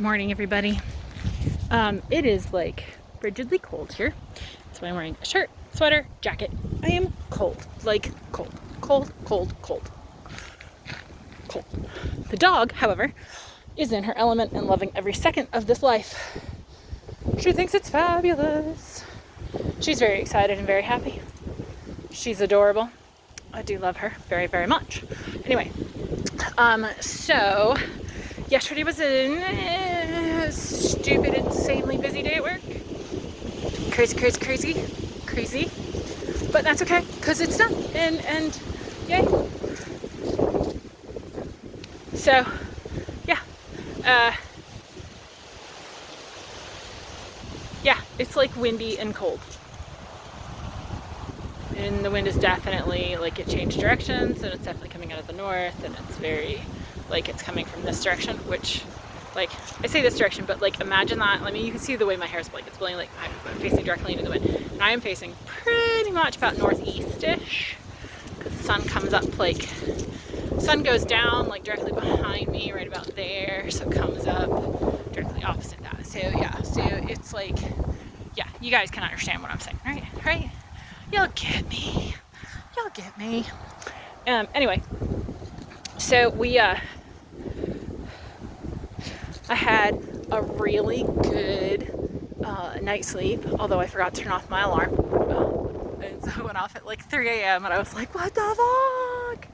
Morning, everybody. It is like frigidly cold here. That's why I'm wearing a shirt, sweater, jacket. I am cold, like cold. The dog, however, is in her element and loving every second of this life. She thinks it's fabulous. She's very excited and very happy. She's adorable. I do love her very, very much. Anyway, so yesterday was a stupid, insanely busy day at work. Crazy. But that's okay, because it's done. And yay. So, yeah. Yeah, it's like windy and cold. And the wind is definitely, like, it changed directions, and it's definitely coming out of the north, and it's very, like, it's coming from this direction, which, like, I say this direction, but, like, imagine that. I mean, you can see the way my hair is, like, it's blowing, like, I'm facing directly into the wind. And I am facing pretty much about northeast-ish, because the sun comes up, like, sun goes down, like, directly behind me, right about there, so it comes up directly opposite that. So, yeah, so it's, like, yeah, you guys can understand what I'm saying, right? You'll get me. Anyway, so I had a really good night's sleep, although I forgot to turn off my alarm. And so I went off at like 3 a.m. and I was like, what the fuck?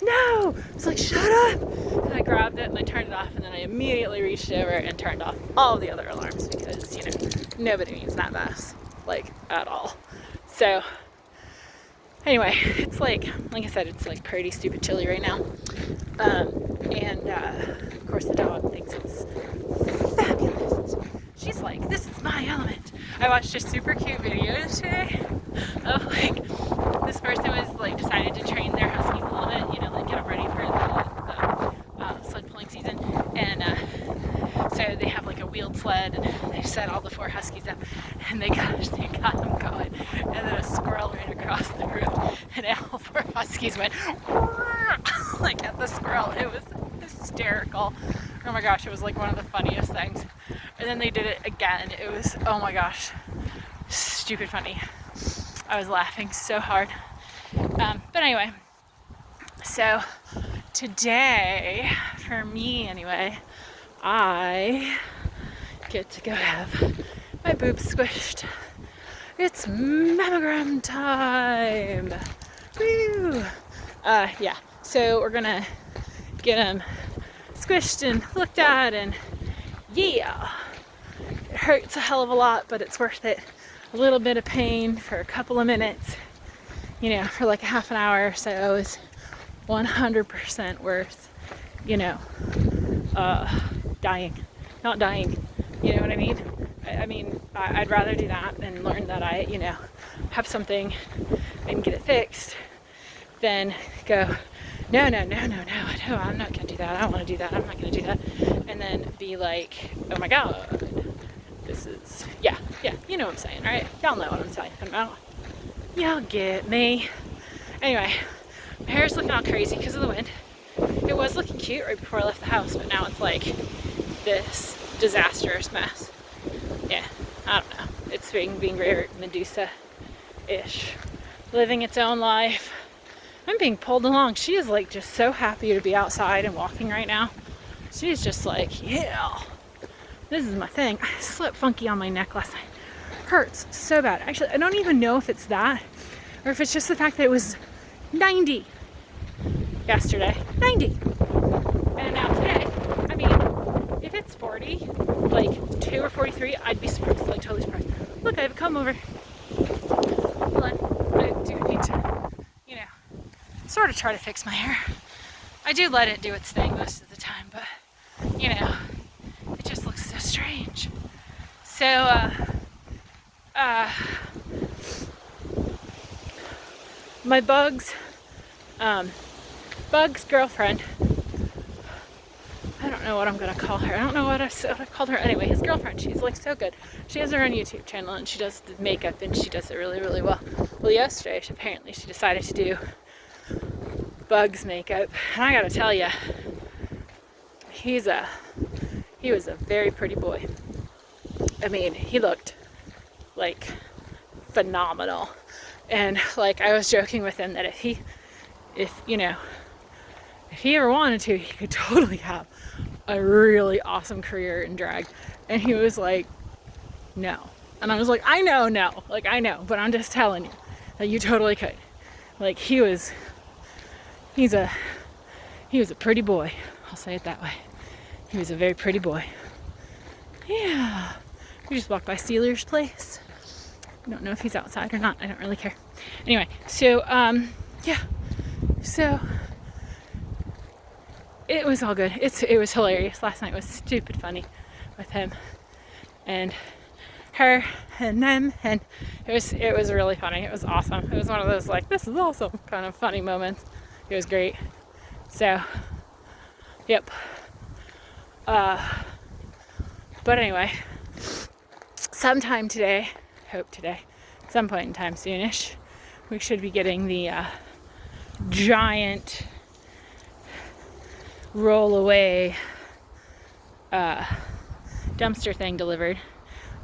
No! It's like, shut up! And I grabbed it and I turned it off, and then I immediately reached over and turned off all the other alarms because, you know, nobody needs that mess, like, at all. So, anyway, it's like I said, it's like pretty stupid chilly right now. Of course the dog thinks it's fabulous. She's like, this is my element. I watched a super cute video today of, like, this person was, like, decided to train their huskies a little bit, you know, like, get them ready for the sled pulling season. And so they have, like, a wheeled sled, and they set all the 4 huskies up, and they got them going, and then a squirrel ran across the room, and all 4 huskies went like at the squirrel. It was hysterical. Oh my gosh, it was like one of the funniest things. And then they did it again. It was, oh my gosh, stupid funny. I was laughing so hard. But anyway, so today, for me anyway, I get to go have my boobs squished. It's mammogram time. Woo! Yeah, so we're gonna get them squished and looked at, and yeah, it hurts a hell of a lot, but it's worth it. A little bit of pain for a couple of minutes, you know, for like a half an hour or so is 100% worth, you know, not dying, you know what I mean? I mean, I'd rather do that than learn that I, you know, have something and get it fixed than go, no, I'm not gonna do that, I don't wanna do that, I'm not gonna do that, and then be like, oh my god, this is, yeah, you know what I'm saying, right? Y'all know what I'm talking about. Y'all get me. Anyway, my hair's looking all crazy because of the wind. It was looking cute right before I left the house, but now it's like this disastrous mess. Yeah, I don't know. It's being very Medusa-ish, living its own life. I'm being pulled along. She is like just so happy to be outside and walking right now. She's just like, yeah, this is my thing. I slept funky on my neck last night. Hurts so bad. Actually, I don't even know if it's that or if it's just the fact that it was 90 yesterday. 90. And now today, I mean, if it's 40, like 2 or 43, I'd be surprised, like totally surprised. Look, I have a comb over. Hold on. I do need to, you know, sort of try to fix my hair. I do let it do its thing most of the time, but, you know, it just looks so strange. So, my Bug's girlfriend, I don't know what I'm gonna call her. I don't know what I've called her. Anyway, his girlfriend, she's like so good. She has her own YouTube channel and she does the makeup and she does it really, really well. Well, yesterday, apparently she decided to do Bug's makeup. And I gotta tell you, he's He was a very pretty boy. I mean, he looked like phenomenal. And like I was joking with him that if he ever wanted to, he could totally have a really awesome career in drag. And he was like, no. And I was like, I know, but I'm just telling you that you totally could. Like he was a pretty boy. I'll say it that way. He was a very pretty boy. Yeah. We just walked by Steeler's place. I don't know if he's outside or not. I don't really care. Anyway, so yeah. So it was all good. It was hilarious. Last night was stupid funny with him and her and them, and it was really funny. It was awesome. It was one of those like, this is awesome kind of funny moments. It was great. So yep. But anyway, sometime today, some point in time soonish, we should be getting the giant roll away dumpster thing delivered.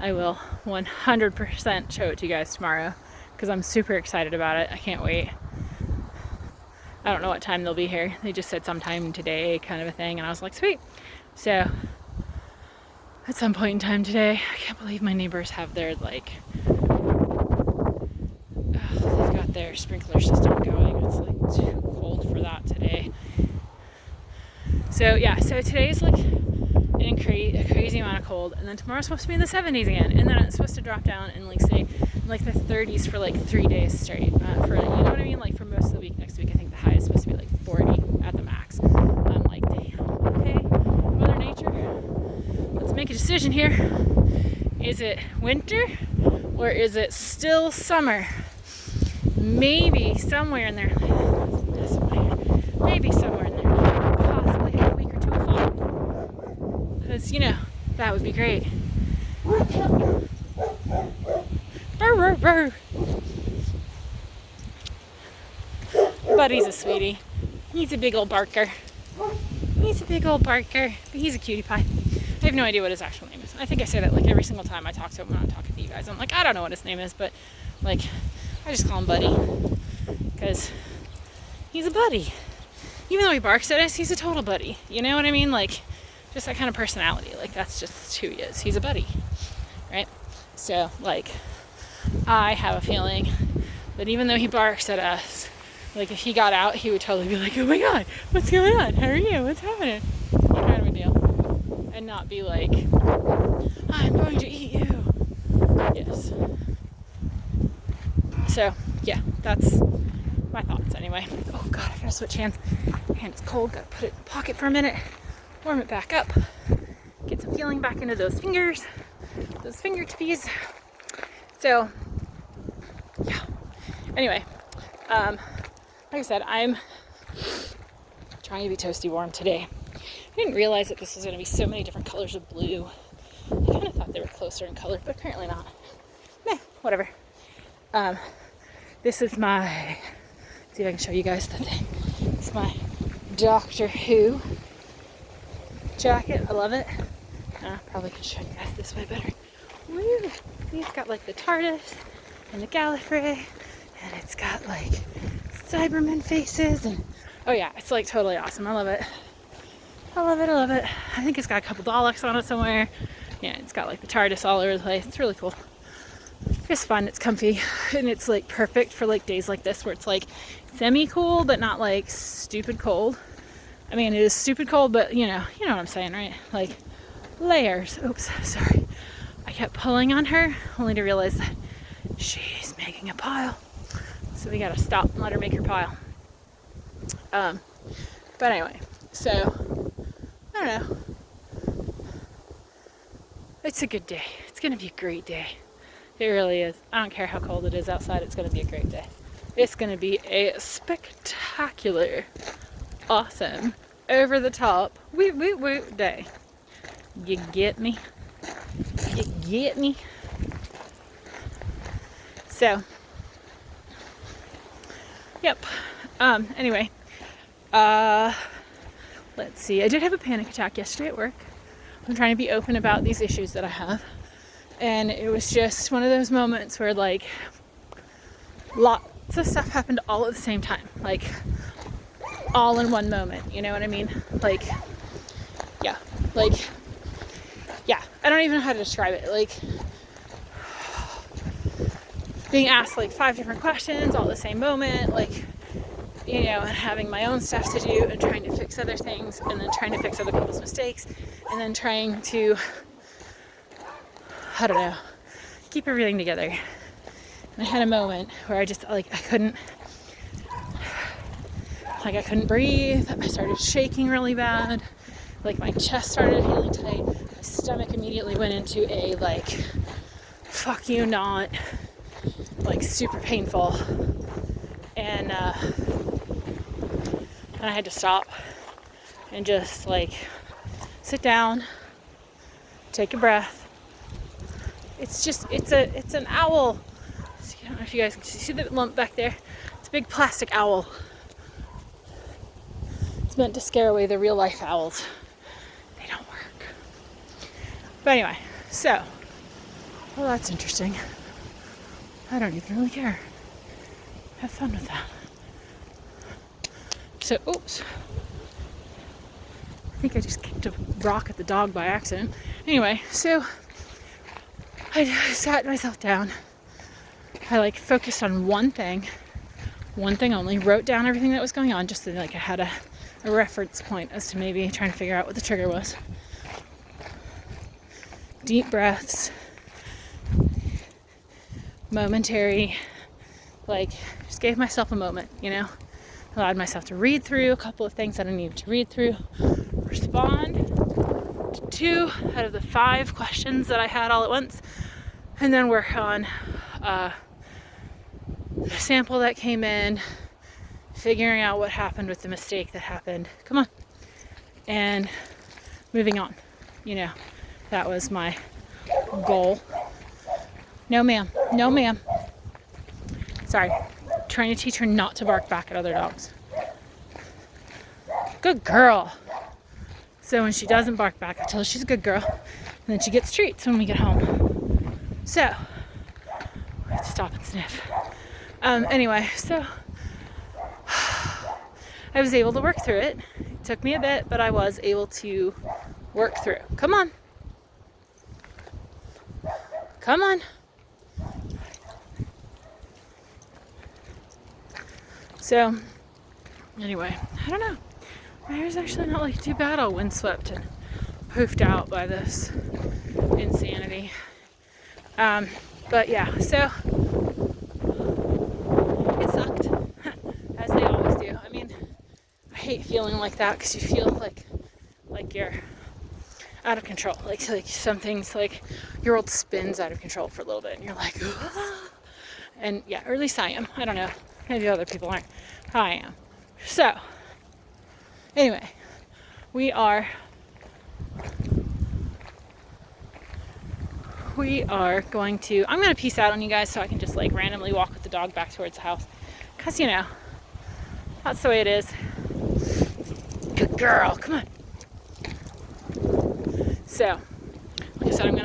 I will 100% show it to you guys tomorrow because I'm super excited about it. I can't wait. I don't know what time they'll be here. They just said sometime today kind of a thing, and I was like, sweet. So at some point in time today, I can't believe my neighbors have their they've got their sprinkler system going. It's like too cold for that today. So yeah, so today's like a crazy amount of cold, and then tomorrow's supposed to be in the 70s again, and then it's supposed to drop down and like say like the 30s for like 3 days straight. For, you know what I mean? Like for most of the week next week, I think the high is supposed to be like 40 at the max. I'm like, damn, okay, Mother Nature, let's make a decision here. Is it winter or is it still summer? Maybe somewhere in there, maybe somewhere in there, possibly have a week or two of fall. Because, you know, that would be great. Burr, burr, burr. Buddy's a sweetie. He's a big old barker. He's a big old barker, but he's a cutie pie. I have no idea what his actual name is. I think I say that like every single time I talk to him when I'm talking to you guys. I'm like, I don't know what his name is, but like, I just call him Buddy because he's a buddy. Even though he barks at us, he's a total buddy. You know what I mean? Like, just that kind of personality. Like, that's just who he is. He's a buddy, right? So, like, I have a feeling that even though he barks at us, like, if he got out, he would totally be like, oh my God, what's going on? How are you? What's happening? Kind of a deal. And not be like, I'm going to eat you. Yes. So, yeah, that's my thoughts anyway. Oh God, I gotta switch hands. My hand is cold, gotta put it in the pocket for a minute, warm it back up, get some feeling back into those fingers, those fingertips. So, yeah. Anyway, like I said, I'm trying to be toasty warm today. I didn't realize that this was going to be so many different colors of blue. I kind of thought they were closer in color, but apparently not. Meh, whatever. This is my, see if I can show you guys the thing. It's my Doctor Who jacket. I love it. Probably could show you guys this way better. Woo! See, it's got like the TARDIS and the Gallifrey, and it's got like Cybermen faces, and oh yeah, it's like totally awesome. I love it. I love it, I love it. I think it's got a couple Daleks on it somewhere. Yeah, it's got like the TARDIS all over the place. It's really cool. It's fun, it's comfy, and it's like perfect for like days like this where it's like semi-cool but not like stupid cold. I mean, it is stupid cold, but you know what I'm saying, right? Like layers. Oops, sorry. I kept pulling on her only to realize that she's making a pile. So we gotta stop and let her make her pile. But anyway, so I don't know. It's a good day. It's gonna be a great day. It really is. I don't care how cold it is outside, it's gonna be a great day. It's gonna be a spectacular, awesome, over the top, woo day. You get me? You get me? So, yep. Anyway, let's see. I did have a panic attack yesterday at work. I'm trying to be open about these issues that I have. And it was just one of those moments where like lots of stuff happened all at the same time, like all in one moment, you know what I mean? Like, yeah, I don't even know how to describe it. Like being asked like 5 different questions all at the same moment, like, you know, and having my own stuff to do and trying to fix other things and then trying to fix other people's mistakes and then trying to, I don't know, keep everything together. And I had a moment where I just like I couldn't breathe. I started shaking really bad. Like my chest started feeling tight. My stomach immediately went into a like fuck you not, like super painful. And I had to stop and just like sit down, take a breath. It's an owl. I don't know if you guys can see the lump back there. It's a big plastic owl. It's meant to scare away the real life owls. They don't work. But anyway, so, well, that's interesting. I don't even really care. Have fun with that. So, oops. I think I just kicked a rock at the dog by accident. Anyway, so I sat myself down. I like focused on one thing only, wrote down everything that was going on just so like I had a reference point as to maybe trying to figure out what the trigger was. Deep breaths, momentary, like just gave myself a moment, you know, allowed myself to read through a couple of things that I needed to read through, respond to 2 out of the 5 questions that I had all at once, and then work on the sample that came in, figuring out what happened with the mistake that happened. Come on. And moving on. You know, that was my goal. No, ma'am. No, ma'am. Sorry. Trying to teach her not to bark back at other dogs. Good girl. So when she doesn't bark back, I tell her she's a good girl. And then she gets treats when we get home. So, I have to stop and sniff. Anyway, so I was able to work through it. It took me a bit, but I was able to work through. Come on. Come on. So, anyway, I don't know. My hair's actually not like too bad, all windswept and poofed out by this insanity. But yeah, so it sucked, as they always do. I mean, I hate feeling like that because you feel like you're out of control. Like some things, like your world spins out of control for a little bit and you're like, ah. And yeah, or at least I am. I don't know. Maybe other people aren't. I am. So, anyway, we are going to, I'm going to peace out on you guys so I can just like randomly walk with the dog back towards the house. Because, you know, that's the way it is. Good girl, come on. So, like I said, I'm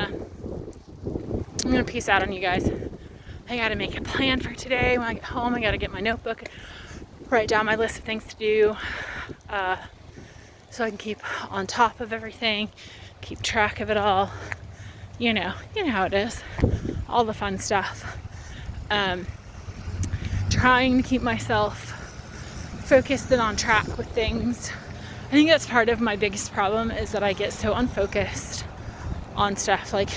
gonna peace out on you guys. I gotta make a plan for today. When I get home, I gotta get my notebook, write down my list of things to do, so I can keep on top of everything, keep track of it all. You know how it is. All the fun stuff. Trying to keep myself focused and on track with things. I think that's part of my biggest problem is that I get so unfocused on stuff. Like,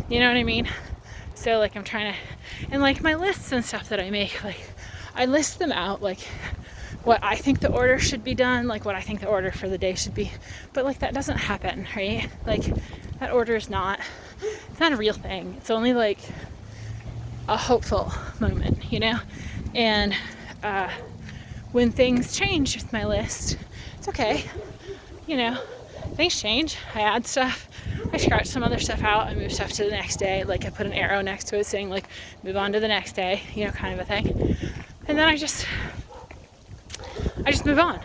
you know what I mean? So like I'm trying to, and like my lists and stuff that I make, like I list them out, like what I think the order should be done, like what I think the order for the day should be, but like that doesn't happen, right? Like that order is not, it's not a real thing. It's only like a hopeful moment, you know? And when things change with my list, it's okay, you know, things change. I add stuff, I scratch some other stuff out, I move stuff to the next day, like I put an arrow next to it saying like move on to the next day, you know, kind of a thing. And then I just move on,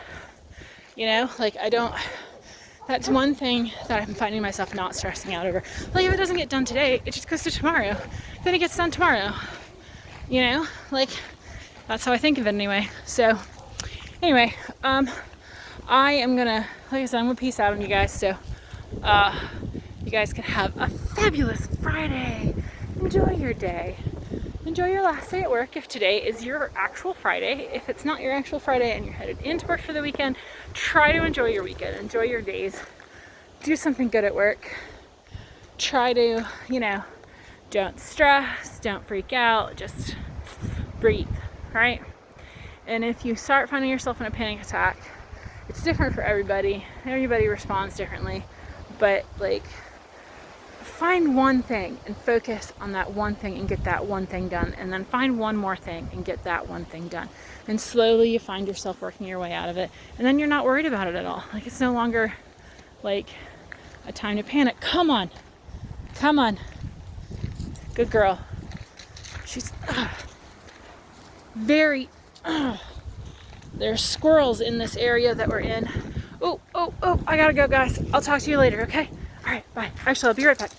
you know, like I don't, That's one thing that I'm finding myself not stressing out over. Like, if it doesn't get done today, it just goes to tomorrow. Then it gets done tomorrow. You know, like, that's how I think of it anyway. So, anyway, I am gonna, like I said, I'm gonna peace out on you guys. So, you guys can have a fabulous Friday. Enjoy your day. Enjoy your last day at work if today is your actual Friday. If it's not your actual Friday and you're headed into work for the weekend, try to enjoy your weekend. Enjoy your days. Do something good at work. Try to, you know, don't stress, don't freak out, just breathe, right? And if you start finding yourself in a panic attack, it's different for everybody. Everybody responds differently, but like, find one thing and focus on that one thing and get that one thing done, and then find one more thing and get that one thing done, and slowly you find yourself working your way out of it, and then you're not worried about it at all. Like, it's no longer like a time to panic. Come on, good girl. She's very there's squirrels in this area that we're in. Oh, I gotta go, guys. I'll talk to you later, okay? All right, bye. Actually, I'll be right back. Bye.